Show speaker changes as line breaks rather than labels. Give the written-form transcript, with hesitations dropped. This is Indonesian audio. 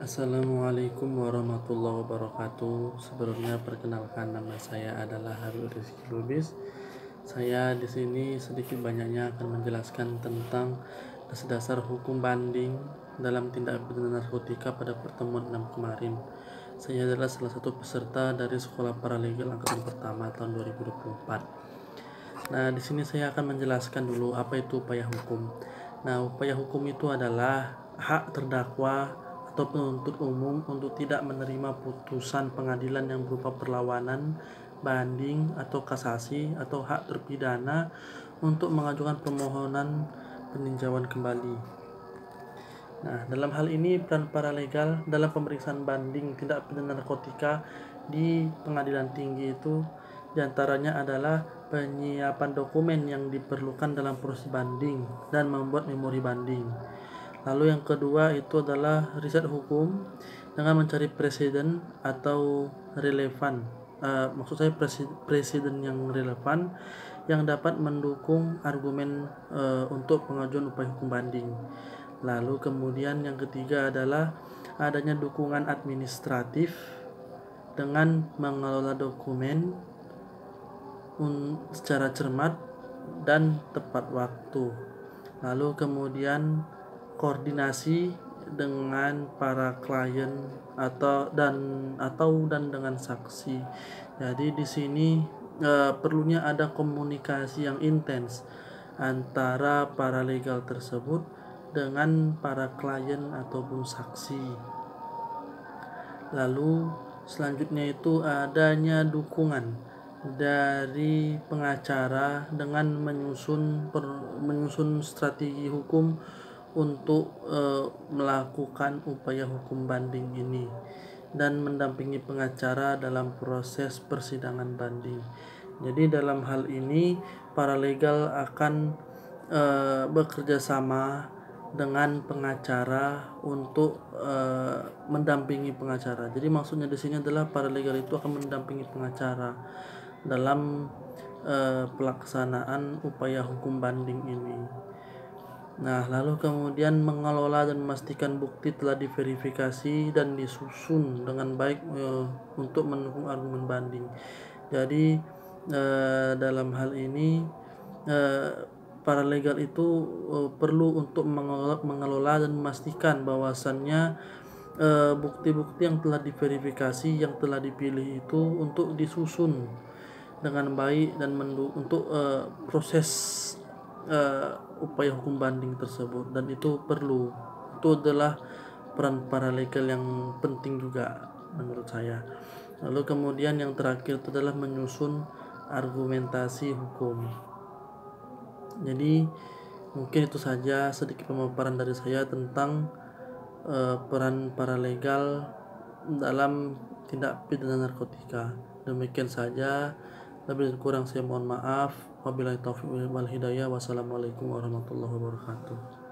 Assalamualaikum warahmatullahi wabarakatuh. Sebelumnya perkenalkan, nama saya adalah Habib Rizky Lubis. Saya di sini sedikit banyaknya akan menjelaskan tentang dasar-dasar hukum banding dalam tindak pidana narkotika pada pertemuan 6 kemarin. Saya adalah salah satu peserta dari Sekolah Paralegal Angkatan Pertama tahun 2024. Nah, di sini saya akan menjelaskan dulu apa itu upaya hukum. Nah, upaya hukum itu adalah hak terdakwa atau penuntut umum untuk tidak menerima putusan pengadilan yang berupa perlawanan, banding, atau kasasi, atau hak terpidana untuk mengajukan permohonan peninjauan kembali. Nah, dalam hal ini peran paralegal dalam pemeriksaan banding tindak pidana narkotika di pengadilan tinggi itu diantaranya adalah penyiapan dokumen yang diperlukan dalam proses banding dan membuat memori banding. Lalu yang kedua itu adalah riset hukum dengan mencari presiden atau relevan. Maksud saya presiden yang relevan yang dapat mendukung argumen untuk pengajuan upaya hukum banding. Lalu kemudian yang ketiga adalah adanya dukungan administratif dengan mengelola dokumen secara cermat dan tepat waktu. Lalu kemudian koordinasi dengan para klien dan dengan saksi. Jadi di sini perlunya ada komunikasi yang intens antara paralegal tersebut dengan para klien ataupun saksi. Lalu selanjutnya itu adanya dukungan dari pengacara dengan menyusun strategi hukum untuk melakukan upaya hukum banding ini dan mendampingi pengacara dalam proses persidangan banding. Jadi dalam hal ini paralegal akan bekerja sama dengan pengacara untuk mendampingi pengacara. Jadi maksudnya di sini adalah paralegal itu akan mendampingi pengacara dalam pelaksanaan upaya hukum banding ini. Nah, lalu kemudian mengelola dan memastikan bukti telah diverifikasi dan disusun dengan baik untuk mendukung argumen banding. Jadi dalam hal ini paralegal itu perlu untuk mengelola dan memastikan bahwasannya bukti-bukti yang telah diverifikasi, yang telah dipilih itu untuk disusun dengan baik dan untuk proses upaya hukum banding tersebut, dan itu adalah peran paralegal yang penting juga menurut saya. Lalu kemudian yang terakhir itu adalah menyusun argumentasi hukum. Jadi mungkin itu saja sedikit pemaparan dari saya tentang peran paralegal dalam tindak pidana narkotika. Demikian saja, lebih kurang saya mohon maaf. Wabillahi taufiq wal hidayah. Wassalamualaikum warahmatullahi wabarakatuh.